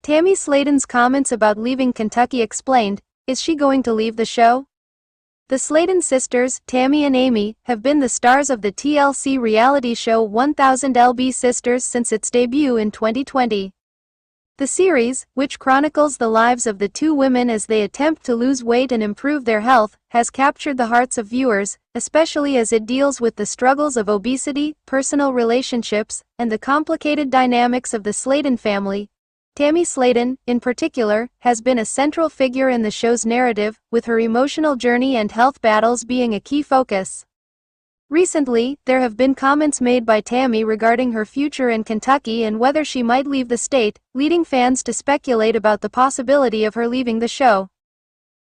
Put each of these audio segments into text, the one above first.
Tammy Slaton's comments about leaving Kentucky explained, is she going to leave the show? The Slaton sisters, Tammy and Amy, have been the stars of the TLC reality show 1000 LB Sisters since its debut in 2020. The series, which chronicles the lives of the two women as they attempt to lose weight and improve their health, has captured the hearts of viewers, especially as it deals with the struggles of obesity, personal relationships, and the complicated dynamics of the Slaton family. Tammy Slaton, in particular, has been a central figure in the show's narrative, with her emotional journey and health battles being a key focus. Recently, there have been comments made by Tammy regarding her future in Kentucky and whether she might leave the state, leading fans to speculate about the possibility of her leaving the show.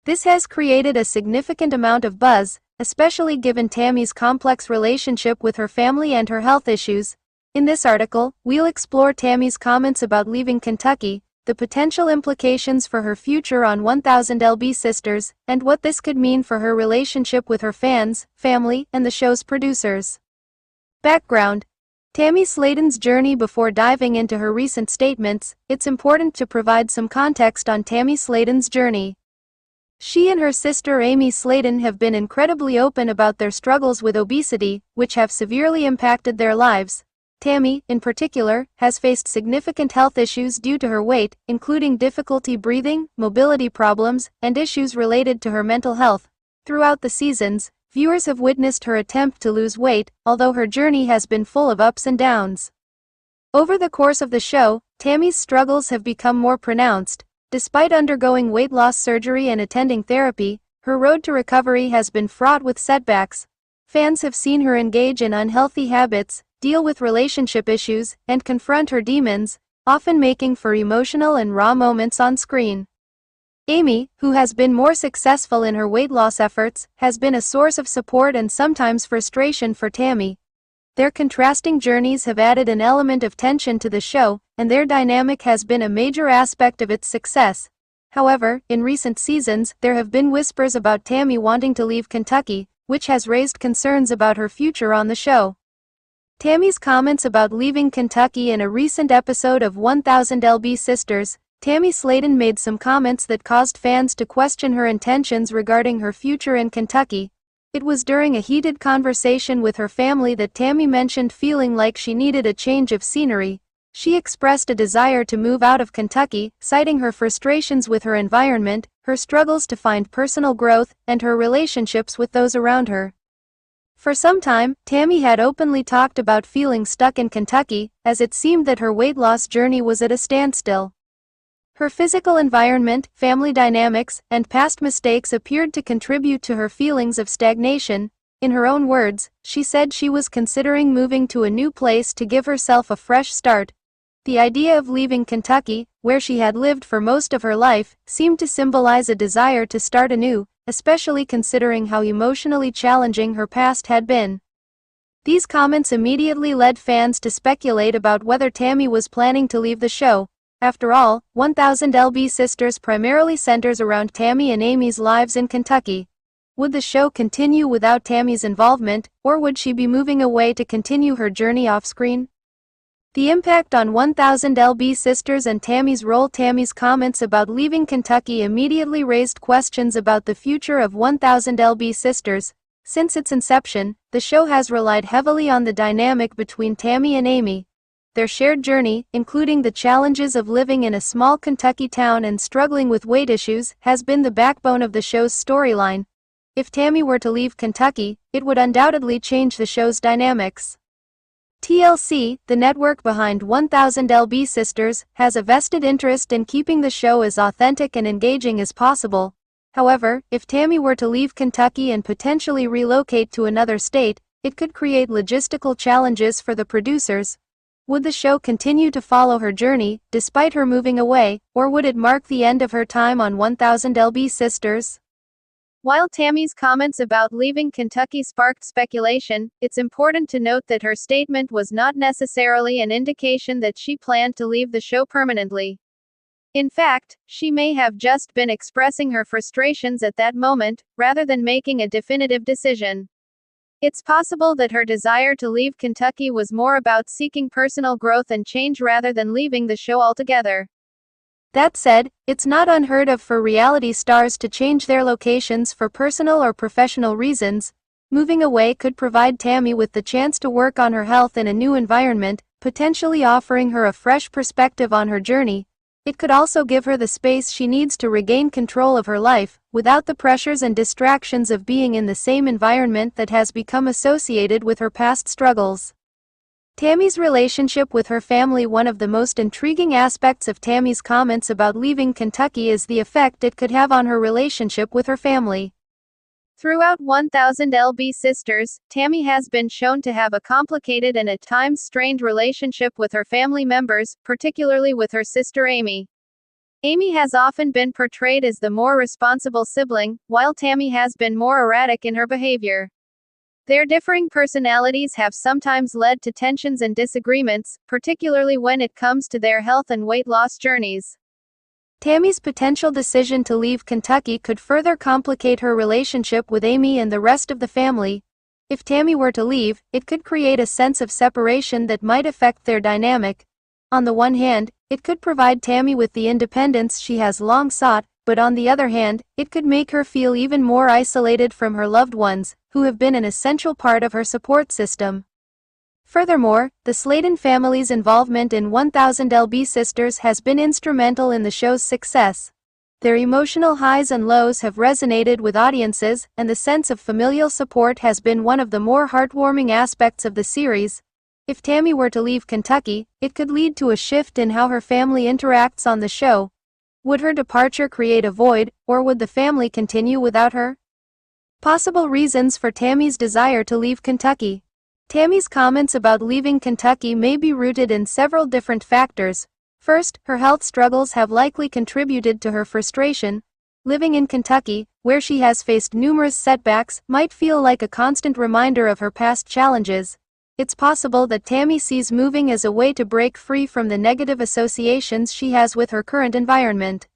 This has created a significant amount of buzz, especially given Tammy's complex relationship with her family and her health issues. In this article, we'll explore Tammy's comments about leaving Kentucky, the potential implications for her future on 1000 LB Sisters, and what this could mean for her relationship with her fans, family, and the show's producers. Background: Tammy Slaton's journey. Before diving into her recent statements, it's important to provide some context on Tammy Slaton's journey. She and her sister Amy Slaton have been incredibly open about their struggles with obesity, which have severely impacted their lives. Tammy, in particular, has faced significant health issues due to her weight, including difficulty breathing, mobility problems, and issues related to her mental health. Throughout the seasons, viewers have witnessed her attempt to lose weight, although her journey has been full of ups and downs. Over the course of the show, Tammy's struggles have become more pronounced. Despite undergoing weight loss surgery and attending therapy, her road to recovery has been fraught with setbacks. Fans have seen her engage in unhealthy habits, deal with relationship issues, and confront her demons, often making for emotional and raw moments on screen. Amy, who has been more successful in her weight loss efforts, has been a source of support and sometimes frustration for Tammy. Their contrasting journeys have added an element of tension to the show, and their dynamic has been a major aspect of its success. However, in recent seasons, there have been whispers about Tammy wanting to leave Kentucky, which has raised concerns about her future on the show. Tammy's comments about leaving Kentucky. In a recent episode of 1000 LB Sisters, Tammy Slaton made some comments that caused fans to question her intentions regarding her future in Kentucky. It was during a heated conversation with her family that Tammy mentioned feeling like she needed a change of scenery. She expressed a desire to move out of Kentucky, citing her frustrations with her environment, her struggles to find personal growth, and her relationships with those around her. For some time, Tammy had openly talked about feeling stuck in Kentucky, as it seemed that her weight loss journey was at a standstill. Her physical environment, family dynamics, and past mistakes appeared to contribute to her feelings of stagnation. In her own words, she said she was considering moving to a new place to give herself a fresh start. The idea of leaving Kentucky, where she had lived for most of her life, seemed to symbolize a desire to start anew, especially considering how emotionally challenging her past had been. These comments immediately led fans to speculate about whether Tammy was planning to leave the show. After all, 1000 LB Sisters primarily centers around Tammy and Amy's lives in Kentucky. Would the show continue without Tammy's involvement, or would she be moving away to continue her journey off-screen? The impact on 1000 LB Sisters and Tammy's role. Tammy's comments about leaving Kentucky immediately raised questions about the future of 1000 LB Sisters. Since its inception, the show has relied heavily on the dynamic between Tammy and Amy. Their shared journey, including the challenges of living in a small Kentucky town and struggling with weight issues, has been the backbone of the show's storyline. If Tammy were to leave Kentucky, it would undoubtedly change the show's dynamics. TLC, the network behind 1000 LB Sisters, has a vested interest in keeping the show as authentic and engaging as possible. However, if Tammy were to leave Kentucky and potentially relocate to another state, it could create logistical challenges for the producers. Would the show continue to follow her journey, despite her moving away, or would it mark the end of her time on 1000 LB Sisters? While Tammy's comments about leaving Kentucky sparked speculation, it's important to note that her statement was not necessarily an indication that she planned to leave the show permanently. In fact, she may have just been expressing her frustrations at that moment, rather than making a definitive decision. It's possible that her desire to leave Kentucky was more about seeking personal growth and change rather than leaving the show altogether. That said, it's not unheard of for reality stars to change their locations for personal or professional reasons. Moving away could provide Tammy with the chance to work on her health in a new environment, potentially offering her a fresh perspective on her journey. It could also give her the space she needs to regain control of her life, without the pressures and distractions of being in the same environment that has become associated with her past struggles. Tammy's relationship with her family. One of the most intriguing aspects of Tammy's comments about leaving Kentucky is the effect it could have on her relationship with her family. Throughout 1000 LB Sisters, Tammy has been shown to have a complicated and at times strained relationship with her family members, particularly with her sister Amy. Amy has often been portrayed as the more responsible sibling, while Tammy has been more erratic in her behavior. Their differing personalities have sometimes led to tensions and disagreements, particularly when it comes to their health and weight loss journeys. Tammy's potential decision to leave Kentucky could further complicate her relationship with Amy and the rest of the family. If Tammy were to leave, it could create a sense of separation that might affect their dynamic. On the one hand, it could provide Tammy with the independence she has long sought, but on the other hand, it could make her feel even more isolated from her loved ones, who have been an essential part of her support system. Furthermore, the Slaton family's involvement in 1000 LB Sisters has been instrumental in the show's success. Their emotional highs and lows have resonated with audiences, and the sense of familial support has been one of the more heartwarming aspects of the series. If Tammy were to leave Kentucky, it could lead to a shift in how her family interacts on the show. Would her departure create a void, or would the family continue without her? Possible reasons for Tammy's desire to leave Kentucky. Tammy's comments about leaving Kentucky may be rooted in several different factors. First, her health struggles have likely contributed to her frustration. Living in Kentucky, where she has faced numerous setbacks, might feel like a constant reminder of her past challenges. It's possible that Tammy sees moving as a way to break free from the negative associations she has with her current environment.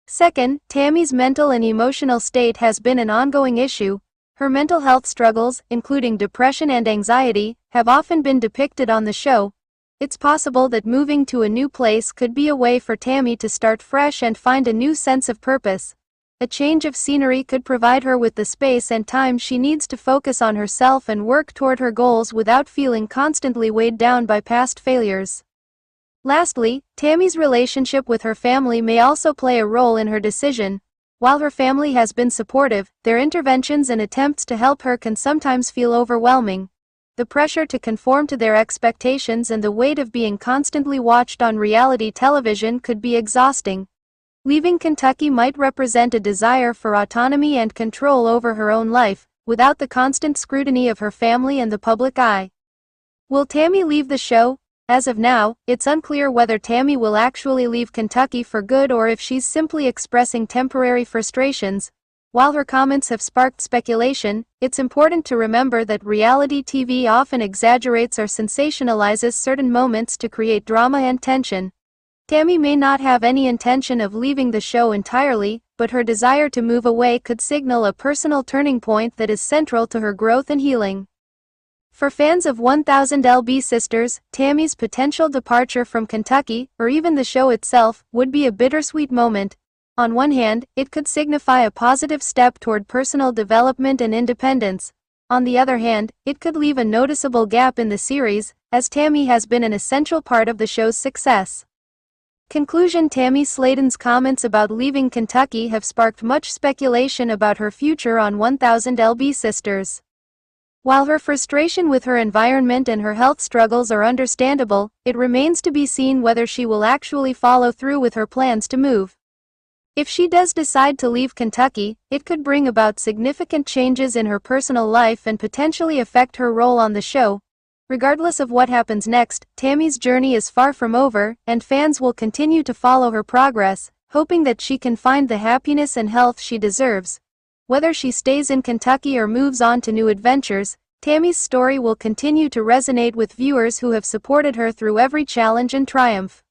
Second, Tammy's mental and emotional state has been an ongoing issue. Her mental health struggles, including depression and anxiety, have often been depicted on the show. It's possible that moving to a new place could be a way for Tammy to start fresh and find a new sense of purpose. A change of scenery could provide her with the space and time she needs to focus on herself and work toward her goals without feeling constantly weighed down by past failures. Lastly, Tammy's relationship with her family may also play a role in her decision. While her family has been supportive, their interventions and attempts to help her can sometimes feel overwhelming. The pressure to conform to their expectations and the weight of being constantly watched on reality television could be exhausting. Leaving Kentucky might represent a desire for autonomy and control over her own life, without the constant scrutiny of her family and the public eye. Will Tammy leave the show? As of now, it's unclear whether Tammy will actually leave Kentucky for good or if she's simply expressing temporary frustrations. While her comments have sparked speculation, it's important to remember that reality TV often exaggerates or sensationalizes certain moments to create drama and tension. Tammy may not have any intention of leaving the show entirely, but her desire to move away could signal a personal turning point that is central to her growth and healing. For fans of 1000 LB Sisters, Tammy's potential departure from Kentucky, or even the show itself, would be a bittersweet moment. On one hand, it could signify a positive step toward personal development and independence. On the other hand, it could leave a noticeable gap in the series, as Tammy has been an essential part of the show's success. Conclusion: Tammy Slaton's comments about leaving Kentucky have sparked much speculation about her future on 1000 LB Sisters. While her frustration with her environment and her health struggles are understandable, it remains to be seen whether she will actually follow through with her plans to move. If she does decide to leave Kentucky, it could bring about significant changes in her personal life and potentially affect her role on the show. Regardless of what happens next, Tammy's journey is far from over, and fans will continue to follow her progress, hoping that she can find the happiness and health she deserves. Whether she stays in Kentucky or moves on to new adventures, Tammy's story will continue to resonate with viewers who have supported her through every challenge and triumph.